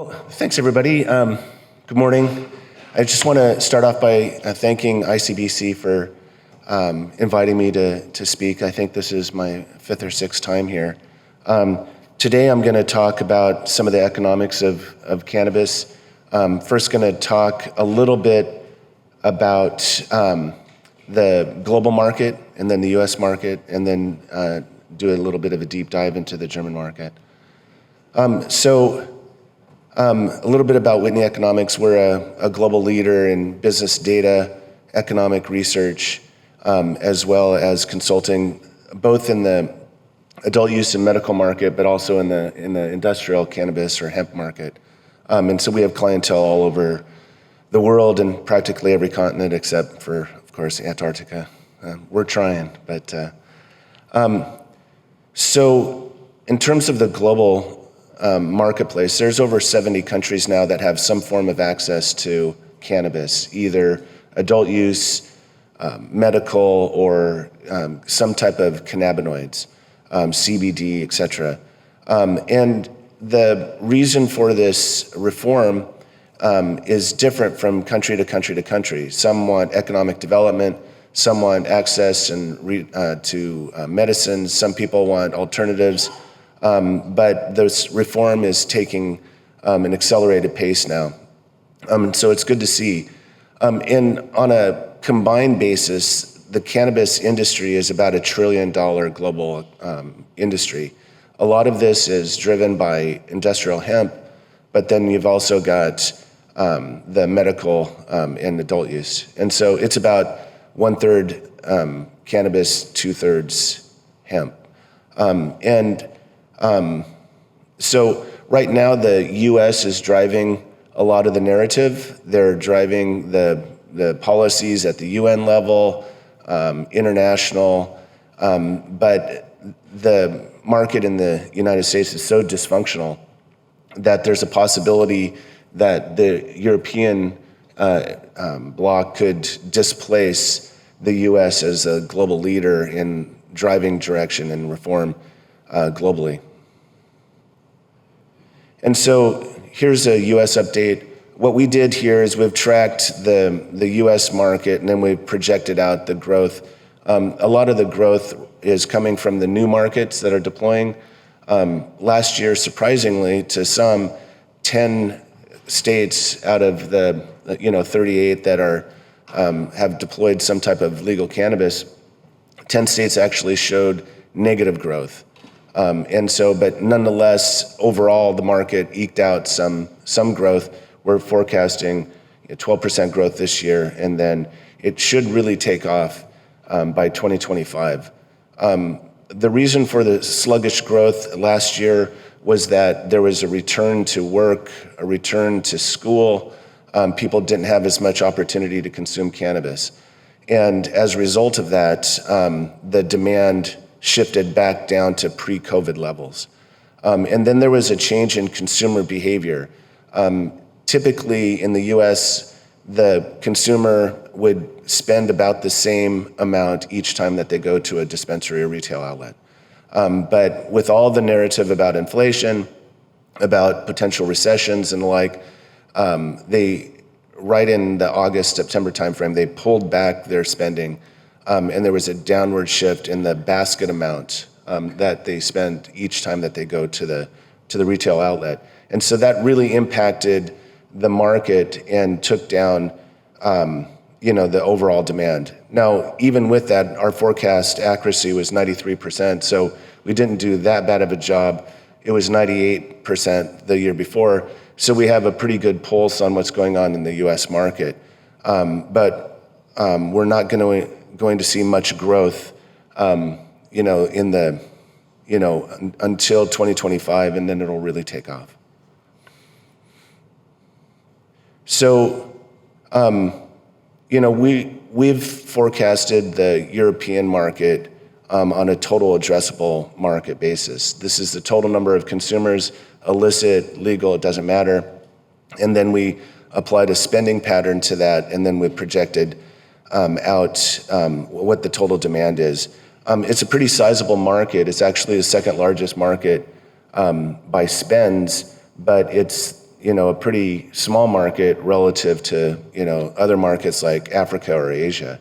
Thanks, everybody. Good morning. I just want to start off by thanking ICBC for inviting me to speak. I think this is my fifth or sixth time here. Today I'm going to talk about some of the economics of cannabis. First going to talk a little bit about the global market and then the US market, and then do a little bit of a deep dive into the German market. A little bit about Whitney Economics. We're a global leader in business data, economic research, as well as consulting, both in the adult use and medical market, but also in the industrial cannabis or hemp market. And so we have clientele all over the world and practically every continent except for, of course, Antarctica. We're trying, but so in terms of the global marketplace, there's over 70 countries now that have some form of access to cannabis, either adult use, medical, or some type of cannabinoids, CBD, et cetera. And the reason for this reform is different from country to country to country. Some want economic development, some want access to medicines, some people want alternatives. But this reform is taking an accelerated pace now. And so it's good to see. And on a combined basis, the cannabis industry is about $1 trillion global industry. A lot of this is driven by industrial hemp, but then you've also got the medical and adult use. And so it's about 1/3 cannabis, 2/3 hemp. So right now, the U.S. is driving a lot of the narrative. They're driving the policies at the UN level, international, but the market in the United States is so dysfunctional that there's a possibility that the European bloc could displace the U.S. as a global leader in driving direction and reform globally. And so here's a US update. What we did here is we've tracked the US market, and then we've projected out the growth. A lot of the growth is coming from the new markets that are deploying. Last year, surprisingly to some, 10 states out of the 38 that have deployed some type of legal cannabis, 10 states actually showed negative growth. But nonetheless, overall, the market eked out some growth. We're forecasting 12% growth this year, and then it should really take off by 2025. The reason for the sluggish growth last year was that there was a return to work, a return to school. People didn't have as much opportunity to consume cannabis. And as a result of that, the demand shifted back down to pre-COVID levels. And then there was a change in consumer behavior. Typically in the US, the consumer would spend about the same amount each time that they go to a dispensary or retail outlet. But with all the narrative about inflation, about potential recessions and the like, right in the August, September timeframe, they pulled back their spending. And there was a downward shift in the basket amount that they spend each time that they go to the retail outlet. And so that really impacted the market and took down the overall demand. Now, even with that, our forecast accuracy was 93%, so we didn't do that bad of a job. It was 98% the year before, so we have a pretty good pulse on what's going on in the US market. But we're not going to see much growth, in the, until 2025, and then it'll really take off. So, we've forecasted the European market on a total addressable market basis. This is the total number of consumers, illicit, legal, it doesn't matter. And then we applied a spending pattern to that, and then we projected out what the total demand is. It's a pretty sizable market. It's actually the second largest market by spends, but it's a pretty small market relative to, other markets like Africa or Asia.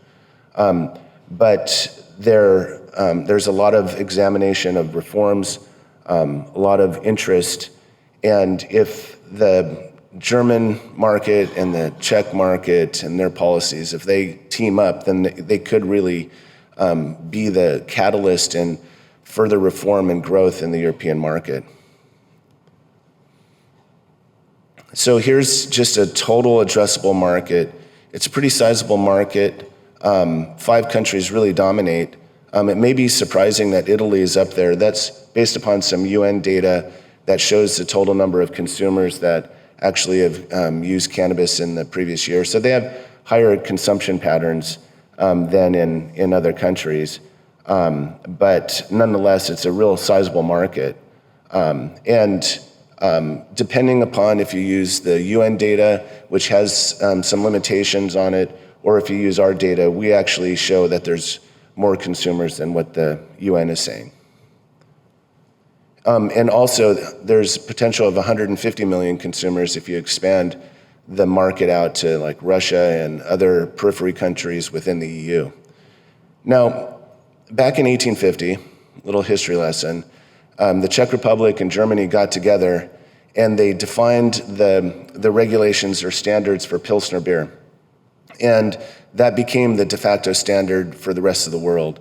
But there's a lot of examination of reforms, a lot of interest, and if the German market and the Czech market and their policies, if they team up, then they could really be the catalyst in further reform and growth in the European market. So here's just a total addressable market. It's a pretty sizable market. 5 countries really dominate. It may be surprising that Italy is up there. That's based upon some UN data that shows the total number of consumers that actually have used cannabis in the previous year. So they have higher consumption patterns than in other countries. But nonetheless, it's a real sizable market. Depending upon if you use the UN data, which has some limitations on it, or if you use our data, we actually show that there's more consumers than what the UN is saying. And also, there's potential of 150 million consumers if you expand the market out to like Russia and other periphery countries within the EU. Now, back in 1850, little history lesson, the Czech Republic and Germany got together and they defined the regulations or standards for Pilsner beer. And that became the de facto standard for the rest of the world.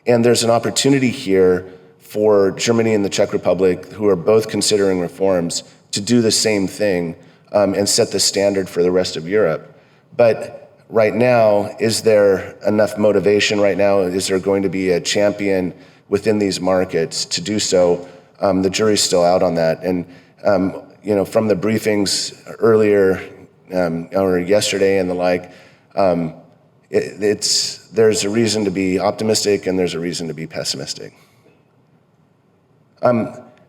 And there's an opportunity here for Germany and the Czech Republic, who are both considering reforms, to do the same thing and set the standard for the rest of Europe. But right now, is there enough motivation right now? Is there going to be a champion within these markets to do so? The jury's still out on that. And from the briefings earlier or yesterday and the like, there's a reason to be optimistic and there's a reason to be pessimistic.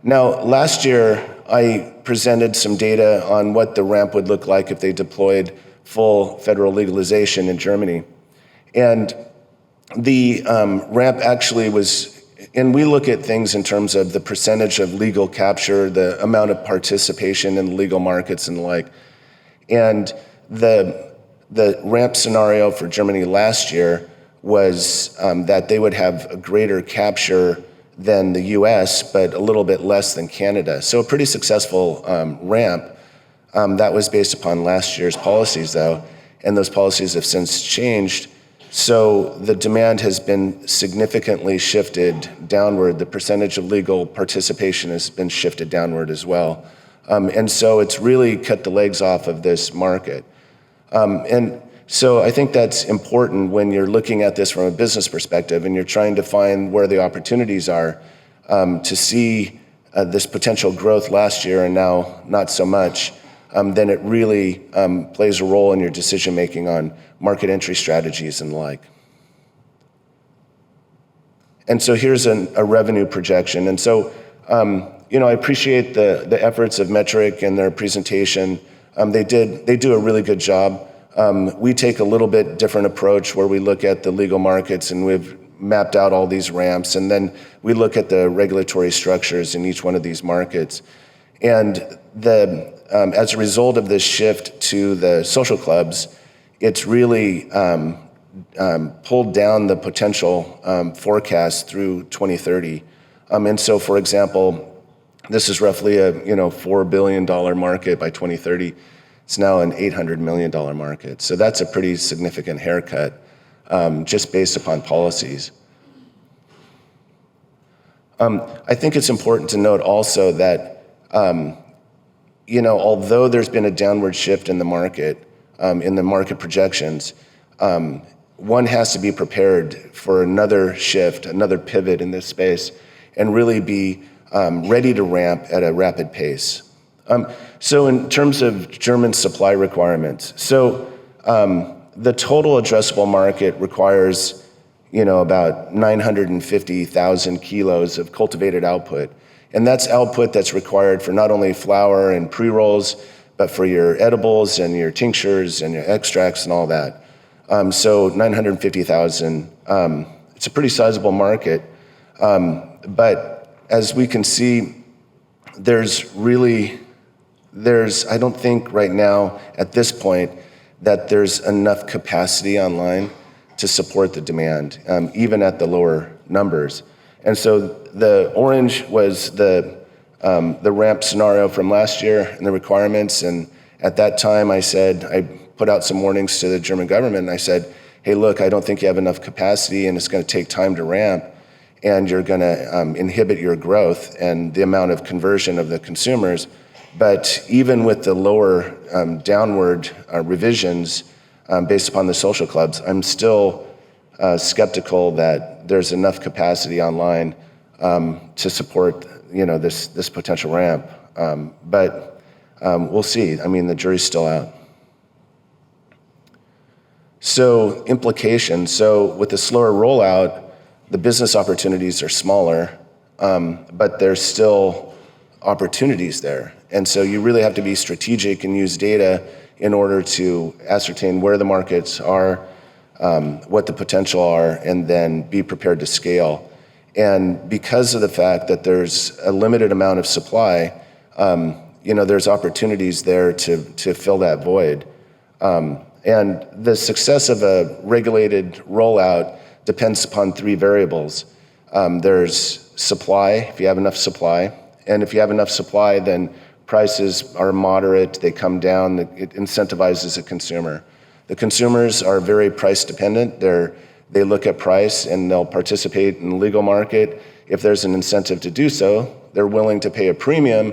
Now, last year, I presented some data on what the ramp would look like if they deployed full federal legalization in Germany. And the ramp actually was, and we look at things in terms of the percentage of legal capture, the amount of participation in the legal markets and the like. And the ramp scenario for Germany last year was that they would have a greater capture than the US, but a little bit less than Canada. So a pretty successful ramp. That was based upon last year's policies, though, and those policies have since changed. So the demand has been significantly shifted downward. The percentage of legal participation has been shifted downward as well. And so it's really cut the legs off of this market. And so I think that's important when you're looking at this from a business perspective and you're trying to find where the opportunities are to see this potential growth last year and now not so much. Then it really plays a role in your decision-making on market entry strategies and the like. And so here's a revenue projection. And so, I appreciate the efforts of Metric and their presentation. They do a really good job. We take a little bit different approach where we look at the legal markets and we've mapped out all these ramps, and then we look at the regulatory structures in each one of these markets. And as a result of this shift to the social clubs, it's really pulled down the potential forecast through 2030. And so, for example, this is roughly a $4 billion market by 2030. It's now an $800 million market. So that's a pretty significant haircut just based upon policies. I think it's important to note also that although there's been a downward shift in the market projections, one has to be prepared for another shift, another pivot in this space, and really be ready to ramp at a rapid pace. So in terms of German supply requirements, the total addressable market requires about 950,000 kilos of cultivated output. And that's output that's required for not only flower and pre-rolls, but for your edibles and your tinctures and your extracts and all that. So 950,000, it's a pretty sizable market. But as we can see, there's really I don't think right now, at this point, that there's enough capacity online to support the demand, even at the lower numbers. And so the orange was the ramp scenario from last year and the requirements. And at that time, I put out some warnings to the German government. And I said, hey, look, I don't think you have enough capacity and it's going to take time to ramp. And you're going to inhibit your growth and the amount of conversion of the consumers. But even with the lower downward revisions based upon the social clubs, I'm still skeptical that there's enough capacity online to support this potential ramp. But we'll see. I mean, the jury's still out. So implications. So with the slower rollout, the business opportunities are smaller, but there's still opportunities there. And so you really have to be strategic and use data in order to ascertain where the markets are, what the potential are, and then be prepared to scale. And because of the fact that there's a limited amount of supply, there's opportunities there to fill that void. And the success of a regulated rollout depends upon three variables. There's supply, if you have enough supply. And if you have enough supply, then prices are moderate, they come down, it incentivizes the consumer. The consumers are very price dependent. They look at price and they'll participate in the legal market. If there's an incentive to do so, they're willing to pay a premium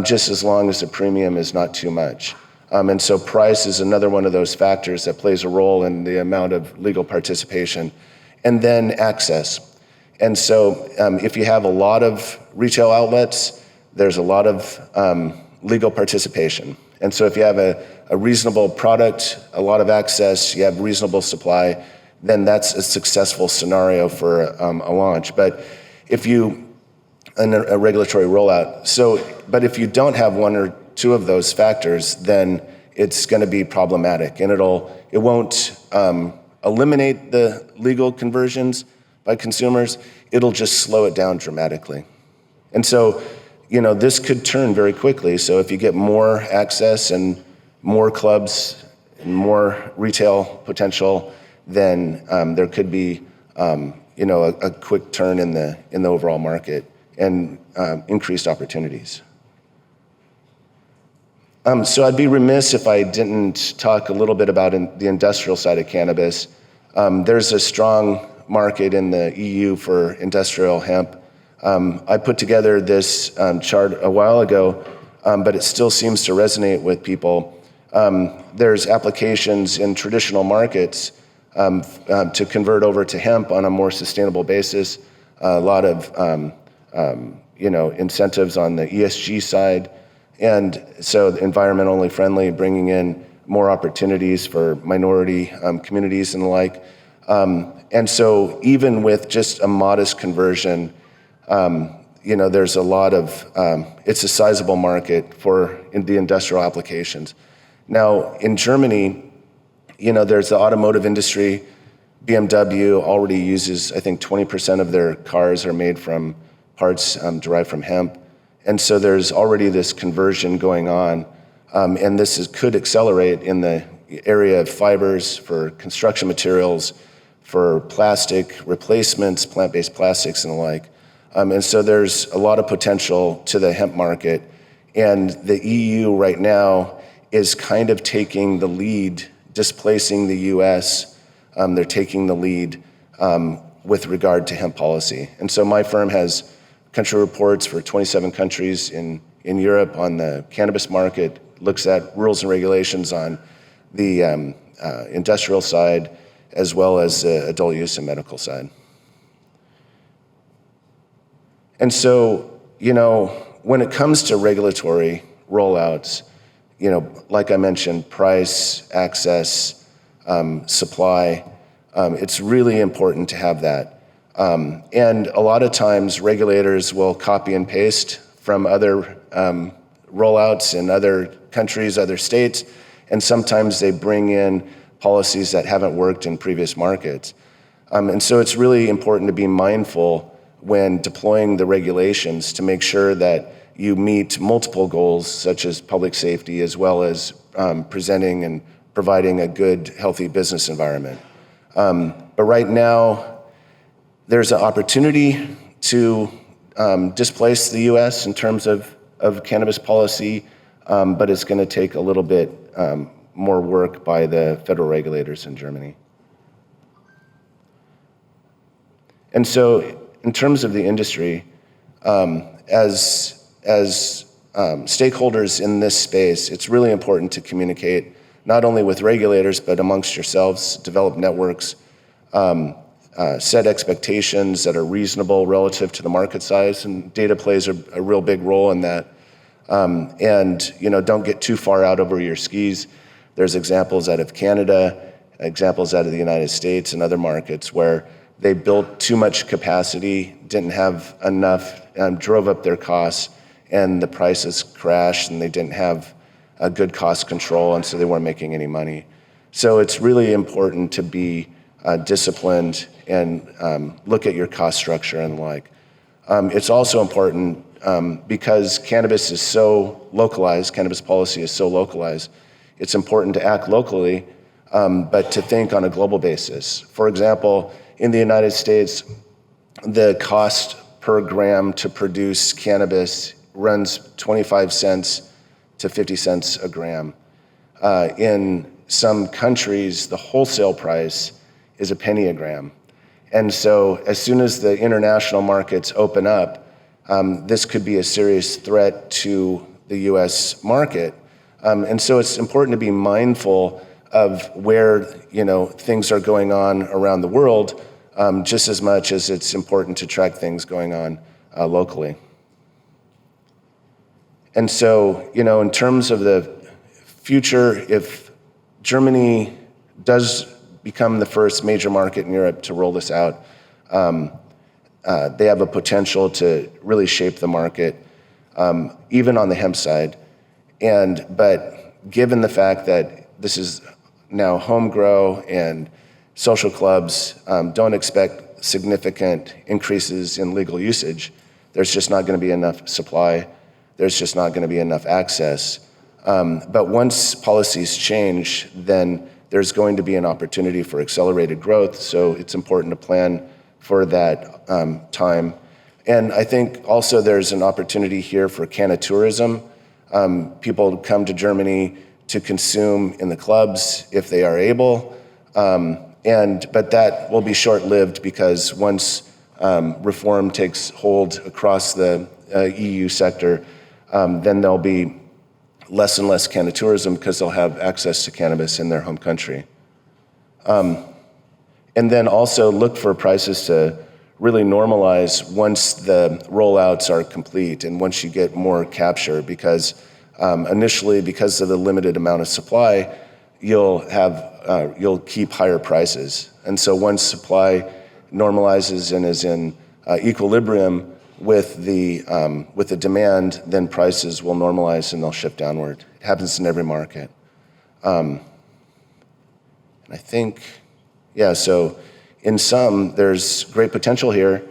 just as long as the premium is not too much. And so price is another one of those factors that plays a role in the amount of legal participation. And then access. And so if you have a lot of retail outlets, there's a lot of legal participation. And so if you have a reasonable product, a lot of access, you have reasonable supply, then that's a successful scenario for a launch. But a regulatory rollout. But if you don't have one or two of those factors, then it's going to be problematic, and it won't eliminate the legal conversions by consumers. It'll just slow it down dramatically. And so, this could turn very quickly. So if you get more access and more clubs and more retail potential, then there could be, a quick turn in the overall market and increased opportunities. So I'd be remiss if I didn't talk a little bit about the industrial side of cannabis. There's a strong market in the EU for industrial hemp. I put together this chart a while ago, but it still seems to resonate with people. There's applications in traditional markets to convert over to hemp on a more sustainable basis. A lot of incentives on the ESG side. And so environmentally friendly, bringing in more opportunities for minority communities and the like. And so even with just a modest conversion, there's a lot of, it's a sizable market in the industrial applications. Now, in Germany, there's the automotive industry. BMW already uses, I think 20% of their cars are made from parts derived from hemp. And so there's already this conversion going on, and could accelerate in the area of fibers for construction materials, for plastic replacements, plant-based plastics and the like. And so there's a lot of potential to the hemp market. And the EU right now is kind of taking the lead, displacing the US. They're taking the lead with regard to hemp policy. And so my firm has country reports for 27 countries in Europe on the cannabis market, looks at rules and regulations on the industrial side, as well as the adult use and medical side. And so, when it comes to regulatory rollouts, like I mentioned, price, access, supply, it's really important to have that. And a lot of times regulators will copy and paste from other rollouts in other countries, other states, and sometimes they bring in policies that haven't worked in previous markets. And so it's really important to be mindful when deploying the regulations to make sure that you meet multiple goals, such as public safety, as well as presenting and providing a good, healthy business environment. But right now, there's an opportunity to displace the U.S. in terms of cannabis policy, but it's going to take a little bit more work by the federal regulators in Germany. And so, in terms of the industry, as stakeholders in this space, it's really important to communicate not only with regulators, but amongst yourselves, develop networks, set expectations that are reasonable relative to the market size, and data plays a real big role in that. And don't get too far out over your skis. There's examples out of Canada, examples out of the United States and other markets where they built too much capacity, didn't have enough, drove up their costs, and the prices crashed, and they didn't have a good cost control, and so they weren't making any money. So it's really important to be disciplined and look at your cost structure and the like. It's also important because cannabis is so localized, cannabis policy is so localized, it's important to act locally, but to think on a global basis. For example, in the United States, the cost per gram to produce cannabis runs 25 cents to 50 cents a gram. In some countries, the wholesale price is a penny a gram. And so as soon as the international markets open up, this could be a serious threat to the US market. And so it's important to be mindful of where things are going on around the world, just as much as it's important to track things going on locally. And so, in terms of the future, if Germany does become the first major market in Europe to roll this out, they have a potential to really shape the market, even on the hemp side. But given the fact that this is now home grow and social clubs don't expect significant increases in legal usage, there's just not going to be enough supply. There's just not going to be enough access. But once policies change, then there's going to be an opportunity for accelerated growth. So it's important to plan for that time. And I think also there's an opportunity here for canna-tourism. People come to Germany to consume in the clubs if they are able. But that will be short-lived because once reform takes hold across the EU sector, then there'll be less and less canna-tourism because they'll have access to cannabis in their home country. And then also look for prices to really normalize once the rollouts are complete and once you get more capture, because initially, because of the limited amount of supply, you'll keep higher prices. And so once supply normalizes and is in equilibrium with the demand, then prices will normalize and they'll shift downward. It happens in every market. And I think, so in some, there's great potential here.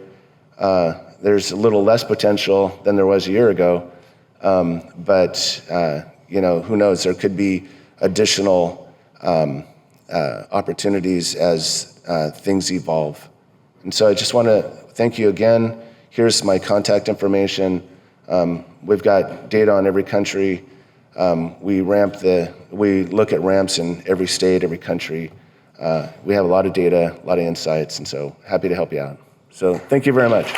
There's a little less potential than there was a year ago. But who knows? There could be additional opportunities as things evolve. And so I just want to thank you again. Here's my contact information. We've got data on every country. We look at ramps in every state, every country. We have a lot of data, a lot of insights, and so happy to help you out. So thank you very much.